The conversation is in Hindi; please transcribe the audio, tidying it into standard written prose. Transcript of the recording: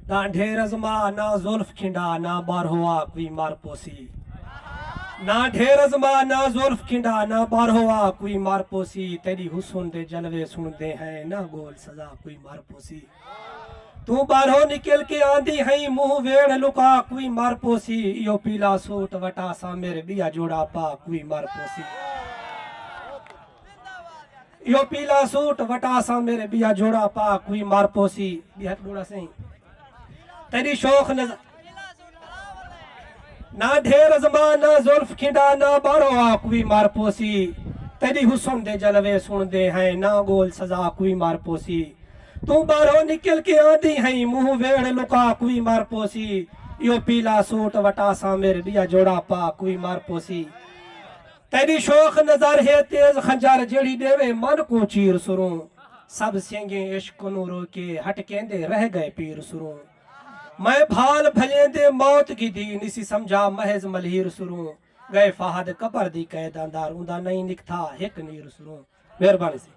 ना ढेर अजमा ना जुल्फ खिंडा ना बारहुआ कोई मार पोसी। ना ढेर अजमा ना जुल्फ खिंडा ना बारहुआ कोई मार पोसी। तेरी हुस्न दे जलवे सुनते हैं ना गोल सजा कोई मार पोसी। तू बारहो निकल के आंदी है मुंह वेड़ लुका कोई मार पोसी। यो पीला सूट वटा सा मेरे बिया जोड़ा पा कोई मार पोसी। यो पीला सूट वटा सा मेरे बिया जोड़ा पा कोई मार पोसी। बिहत बूढ़ा सही तेरी शौक नजर ना ढेर अजमा ना जुल्फ खिंडा ना बारहुआ कोई मार पोसी। तेरी हुस्न दे जलवे सुनते हैं ना गोल सजा कोई मार पोसी। तू बारहो निकल के आंदी है मुंह वेड़ लुका कोई मार पोसी। यो पीला सूट वटा सा मेरे बिया जोड़ा पा कोई मार पोसी। तेरी शौक नजर है तेज खंजर जेड़ी देवे मन को चीर सुरूं। सब सिंगे इश्क नू रोके हट केंदे रह गए पीर सुरूं। मैं भाल भले दे मौत की दी निसी समझा महज मलहीर सुरूं। गए फहद कबर दी कैद अंदार उंदा नहीं निकथा हिक नीर सुरूं। मेहरबानी से।